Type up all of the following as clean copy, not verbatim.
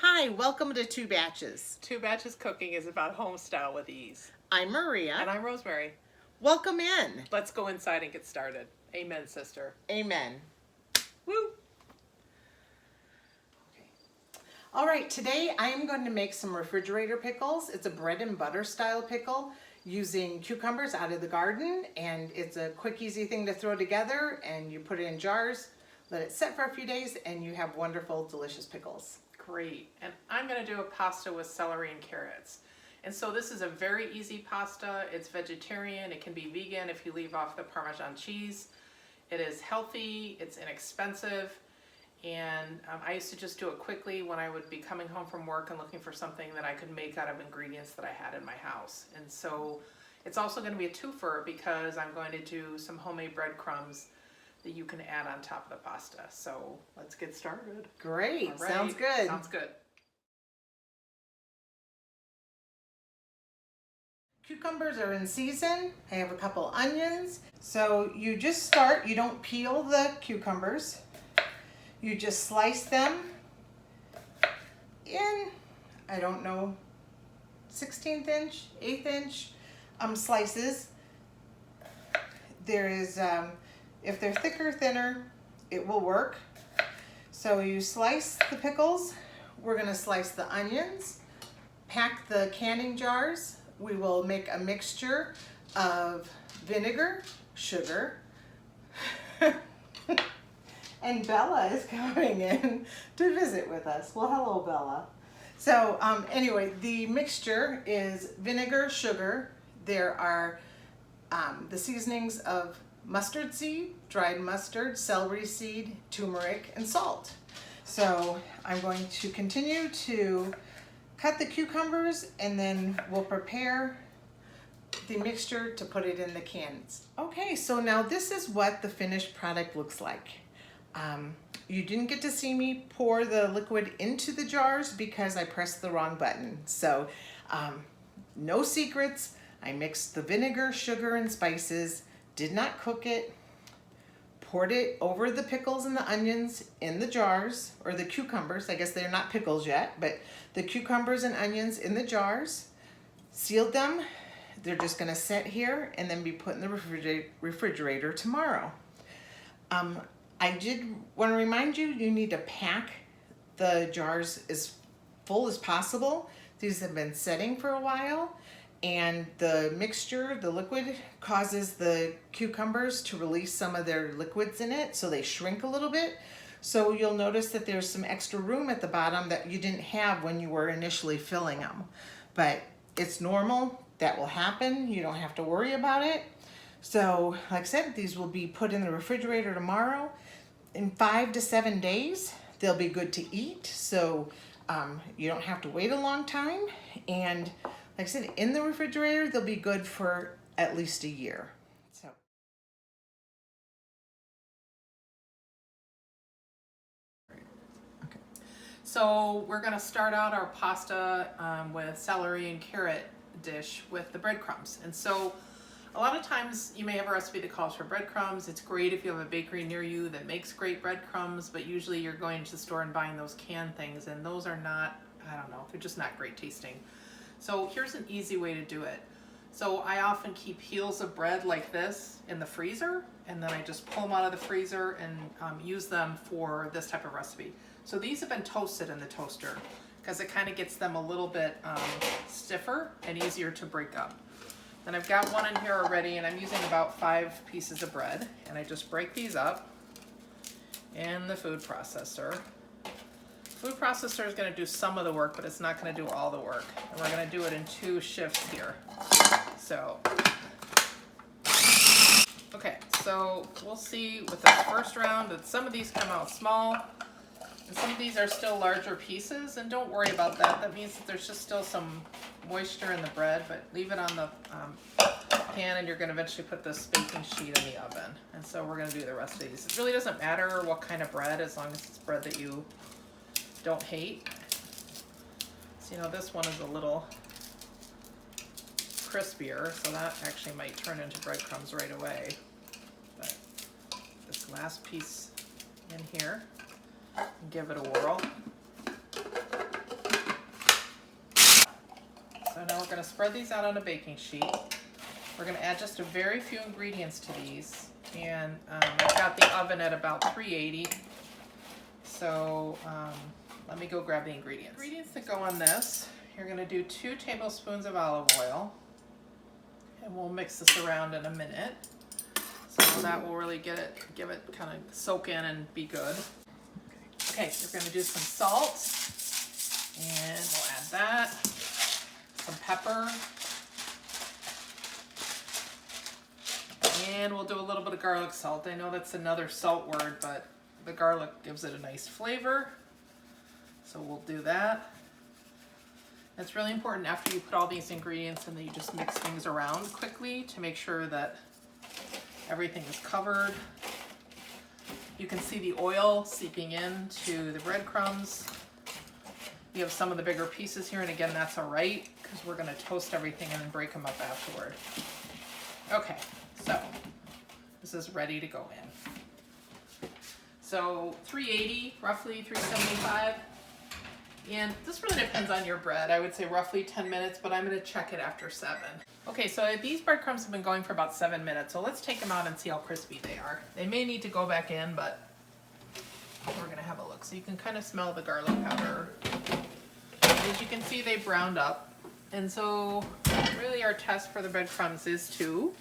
Hi, welcome to Two Batches. Two Batches Cooking is about home style with ease. I'm Maria. And I'm Rosemary. Welcome in. Let's go inside and get started. Amen, sister. Amen. Woo! All right, today I am going to make some refrigerator pickles. It's a bread and butter style pickle using cucumbers out of the garden, and it's a quick, easy thing to throw together, and you put it in jars, let it set for a few days, and you have wonderful, delicious pickles. Great. And I'm going to do a pasta with celery and carrots. And so this is a very easy pasta. It's vegetarian. It can be vegan if you leave off the Parmesan cheese. It is healthy. It's inexpensive. And I used to just do it quickly when I would be coming home from work and looking for something that I could make out of ingredients that I had in my house. And so it's also going to be a twofer because I'm going to do some homemade breadcrumbs that you can add on top of the pasta. So let's get started. Great. All right. Sounds good. Sounds good. Cucumbers are in season. I have a couple onions. So you just start, you don't peel the cucumbers. You just slice them in, I don't know, 16th inch, 1/8 inch slices. There is, if they're thicker, thinner, it will work. So you slice the pickles. We're gonna slice the onions, pack the canning jars. We will make a mixture of vinegar, sugar, and Bella is coming in to visit with us. Well, hello, Bella. So anyway, the mixture is vinegar, sugar. There are the seasonings of mustard seed, dried mustard, celery seed, turmeric, and salt. So I'm going to continue to cut the cucumbers, and then we'll prepare the mixture to put it in the cans. Okay, so now this is what the finished product looks like. You didn't get to see me pour the liquid into the jars because I pressed the wrong button. So no secrets. I mixed the vinegar, sugar, and spices, did not cook it, poured it over the pickles and the onions in the jars, or the cucumbers. I guess they're not pickles yet, but the cucumbers and onions in the jars, sealed them. They're just gonna sit here and then be put in the refrigerator tomorrow. I did want to remind you, you need to pack the jars as full as possible. These have been setting for a while, and the mixture, the liquid, causes the cucumbers to release some of their liquids in it, so they shrink a little bit. So you'll notice that there's some extra room at the bottom that you didn't have when you were initially filling them. But it's normal, that will happen. You don't have to worry about it. So like I said, these will be put in the refrigerator tomorrow. In 5 to 7 days, they'll be good to eat. So you don't have to wait a long time. And like I said, in the refrigerator, they'll be good for at least a year. So. Okay. So we're gonna start out our pasta with celery and carrot dish with the breadcrumbs. And so a lot of times you may have a recipe that calls for breadcrumbs. It's great if you have a bakery near you that makes great breadcrumbs, but usually you're going to the store and buying those canned things, and those are not, I don't know, they're just not great tasting. So here's an easy way to do it. So I often keep heels of bread like this in the freezer, and then I just pull them out of the freezer and use them for this type of recipe. So these have been toasted in the toaster because it kind of gets them a little bit stiffer and easier to break up. Then I've got one in here already, and I'm using about 5 pieces of bread, and I just break these up in the food processor. Food processor is going to do some of the work, but it's not going to do all the work. And we're going to do it in 2 shifts here. So, okay, so we'll see with this first round that some of these come out small, and some of these are still larger pieces, and don't worry about that. That means that there's just still some moisture in the bread, but leave it on the pan, and you're going to eventually put this baking sheet in the oven. And so we're going to do the rest of these. It really doesn't matter what kind of bread, as long as it's bread that you don't hate. So, you know, this one is a little crispier, so that actually might turn into breadcrumbs right away. But this last piece in here, give it a whirl. So now we're going to spread these out on a baking sheet. We're going to add just a very few ingredients to these. And I've got the oven at about 380. So let me go grab the ingredients. Ingredients that go on this, you're going to do 2 tablespoons of olive oil. And we'll mix this around in a minute. So that will really give it kind of soak in and be good. Okay, we're going to do some salt. And we'll add that. Some pepper. And we'll do a little bit of garlic salt. I know that's another salt word, but the garlic gives it a nice flavor. So we'll do that. It's really important after you put all these ingredients in that you just mix things around quickly to make sure that everything is covered. You can see the oil seeping into the breadcrumbs. You have some of the bigger pieces here, and again, that's all right because we're going to toast everything and then break them up afterward. Okay, so this is ready to go in. So 380, roughly 375. And this really depends on your bread. I would say roughly 10 minutes, but I'm going to check it after 7. Okay, so these breadcrumbs have been going for about 7 minutes, so let's take them out and see how crispy they are. They may need to go back in, but we're going to have a look. So you can kind of smell the garlic powder. As you can see, they browned up. And so really our test for the breadcrumbs is to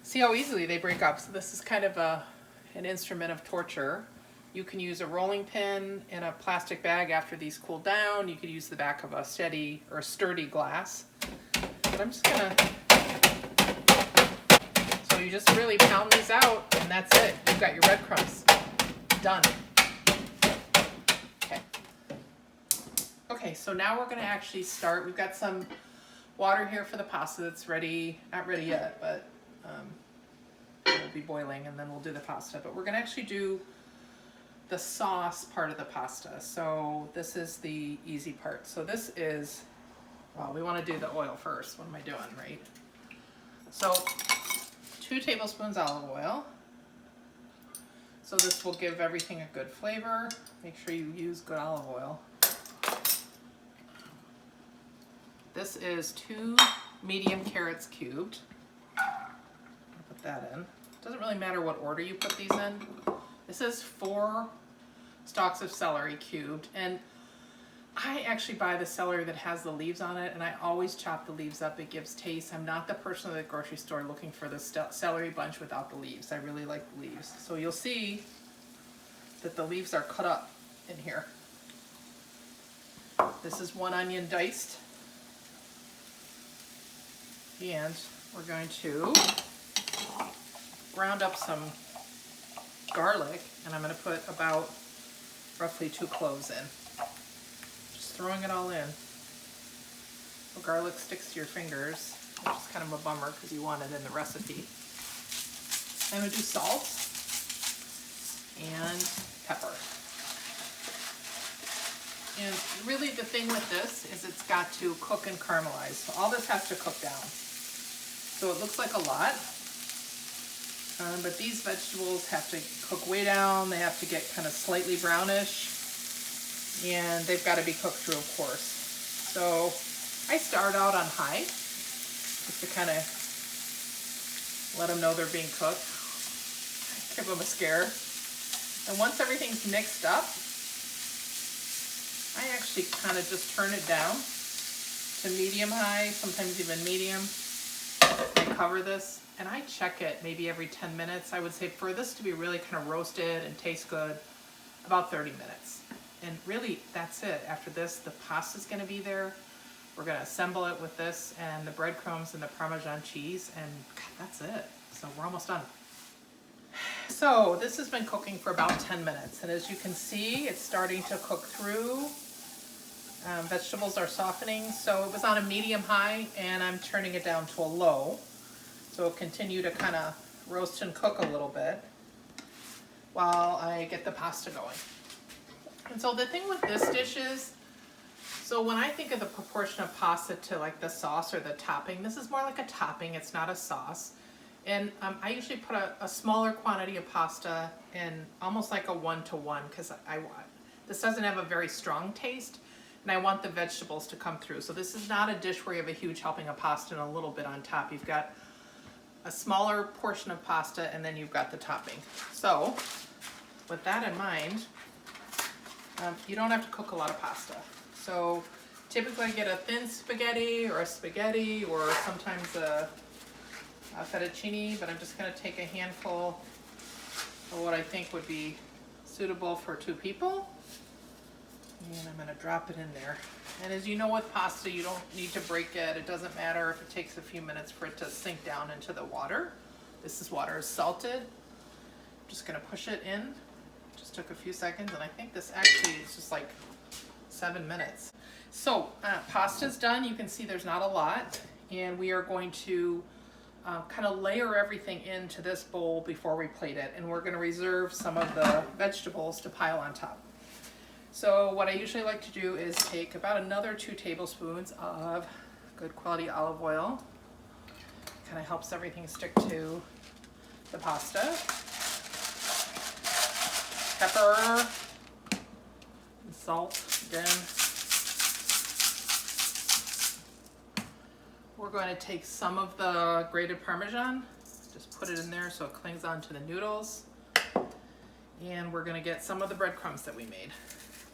see how easily they break up. So this is kind of an instrument of torture. You can use a rolling pin in a plastic bag after these cool down. You could use the back of a sturdy glass. But I'm just gonna, so you just really pound these out and that's it. You've got your breadcrumbs. Done. Okay. Okay, so now we're gonna actually start. We've got some water here for the pasta that's ready. Not ready yet, but it will be boiling and then we'll do the pasta. But we're gonna actually do the sauce part of the pasta. So this is the easy part. So this is, well, we want to do the oil first. What am I doing, right? So 2 tablespoons olive oil. So this will give everything a good flavor. Make sure you use good olive oil. This is 2 medium carrots cubed. I'll put that in. Doesn't really matter what order you put these in. This is 4 stalks of celery cubed, and I actually buy the celery that has the leaves on it, and I always chop the leaves up. It gives taste. I'm not the person at the grocery store looking for the celery bunch without the leaves. I really like the leaves. So you'll see that the leaves are cut up in here. This is 1 onion diced, and we're going to ground up some garlic, and I'm going to put about roughly 2 cloves in. Just throwing it all in. The garlic sticks to your fingers, which is kind of a bummer because you want it in the recipe. I'm going to do salt and pepper. And really the thing with this is it's got to cook and caramelize. So all this has to cook down. So it looks like a lot. But these vegetables have to cook way down. They have to get kind of slightly brownish. And they've got to be cooked through, of course. So I start out on high, just to kind of let them know they're being cooked. Give them a scare. And once everything's mixed up, I actually kind of just turn it down to medium-high, sometimes even medium. I cover this. And I check it maybe every 10 minutes. I would say for this to be really kind of roasted and taste good, about 30 minutes. And really, that's it. After this, the pasta's going to be there. We're going to assemble it with this and the breadcrumbs and the Parmesan cheese, and God, that's it. So we're almost done. So this has been cooking for about 10 minutes. And as you can see, it's starting to cook through. Vegetables are softening. So it was on a medium-high, and I'm turning it down to a low. So it'll continue to kind of roast and cook a little bit while I get the pasta going. And so the thing with this dish is, so when I think of the proportion of pasta to like the sauce or the topping, this is more like a topping, it's not a sauce. And I usually put a smaller quantity of pasta in almost like a 1-to-1 because this doesn't have a very strong taste. and I want the vegetables to come through. So this is not a dish where you have a huge helping of pasta and a little bit on top. You've got a smaller portion of pasta and then you've got the topping. So with that in mind, you don't have to cook a lot of pasta. So typically I get a thin spaghetti or sometimes a fettuccine, but I'm just gonna take a handful of what I think would be suitable for 2 people. And I'm gonna drop it in there. And as you know with pasta, you don't need to break it. It doesn't matter if it takes a few minutes for it to sink down into the water. Water is salted. I'm just gonna push it in. Just took a few seconds, and I think this actually is just like 7 minutes. So pasta's done. You can see there's not a lot. And we are going to kind of layer everything into this bowl before we plate it. And we're gonna reserve some of the vegetables to pile on top. So what I usually like to do is take about another 2 tablespoons of good quality olive oil. Kind of helps everything stick to the pasta. Pepper and salt again. We're going to take some of the grated Parmesan, just put it in there so it clings onto the noodles. And we're going to get some of the breadcrumbs that we made.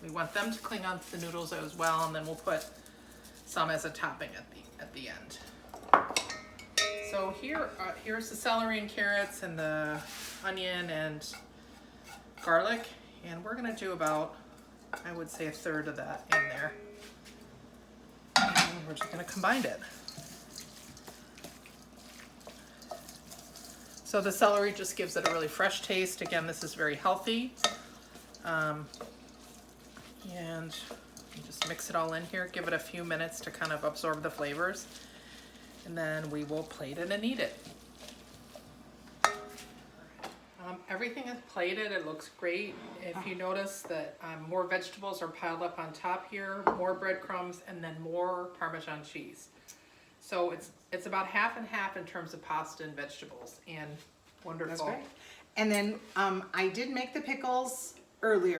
We want them to cling onto the noodles as well, and then we'll put some as a topping at the end. So here's the celery and carrots and the onion and garlic, and we're gonna do about, I would say, 1/3 of that in there. And we're just gonna combine it. So the celery just gives it a really fresh taste. Again, this is very healthy. And you just mix it all in here, give it a few minutes to kind of absorb the flavors, and then we will plate it and eat it. Everything is plated, it looks great. If you notice that more vegetables are piled up on top here, more breadcrumbs, and then more Parmesan cheese. So it's about half and half in terms of pasta and vegetables, and wonderful. That's great. And then I did make the pickles earlier.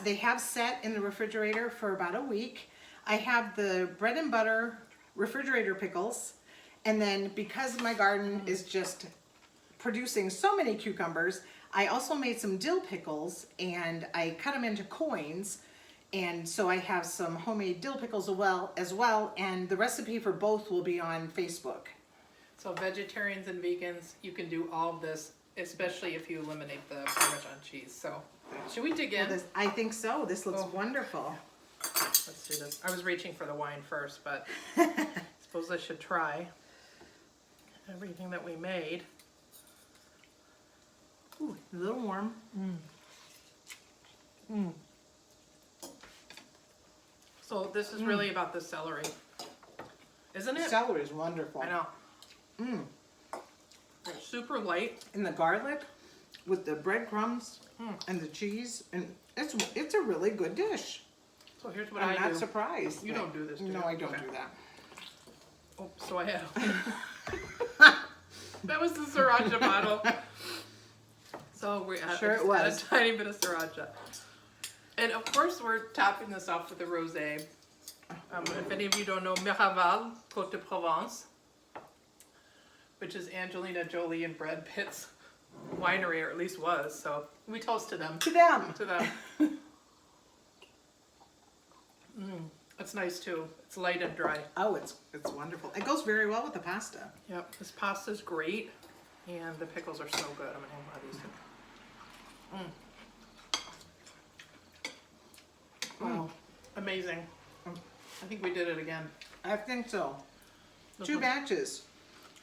They have set in the refrigerator for about a week. I have the bread and butter refrigerator pickles, and then because my garden is just producing so many cucumbers, I also made some dill pickles, and I cut them into coins, and so I have some homemade dill pickles as well, and the recipe for both will be on Facebook. So vegetarians and vegans, you can do all of this, especially if you eliminate the Parmesan cheese. So should we dig in? Well, I think so. This looks wonderful. Let's do this. I was reaching for the wine first, but suppose I should try everything that we made. Ooh, a little warm. So this is really about the celery, isn't it? Celery is wonderful. I know. They're super light. And the garlic with the breadcrumbs and the cheese, and it's a really good dish. So here's what I'm I not do. surprised. You don't do this, do No, you? I don't Okay. do that. Oh, so I had. That was the sriracha bottle. So we Sure it was. a tiny bit of sriracha. And of course we're topping this off with a rosé. If any of you don't know, Miraval, Côte de Provence, which is Angelina Jolie and Brad Pitt's winery, or at least was. So we toast to them. To them. To them. It's nice too. It's light and dry. Oh, it's wonderful. It goes very well with the pasta. Yep, this pasta's great, and the pickles are so good. I'm gonna have one of these. Wow, amazing. I think we did it again. I think so. 2 batches.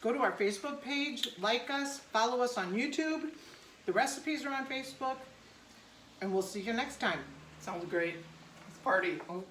Go to our Facebook page, like us, follow us on YouTube. The recipes are on Facebook, and we'll see you next time. Sounds great. Let's party. Oh.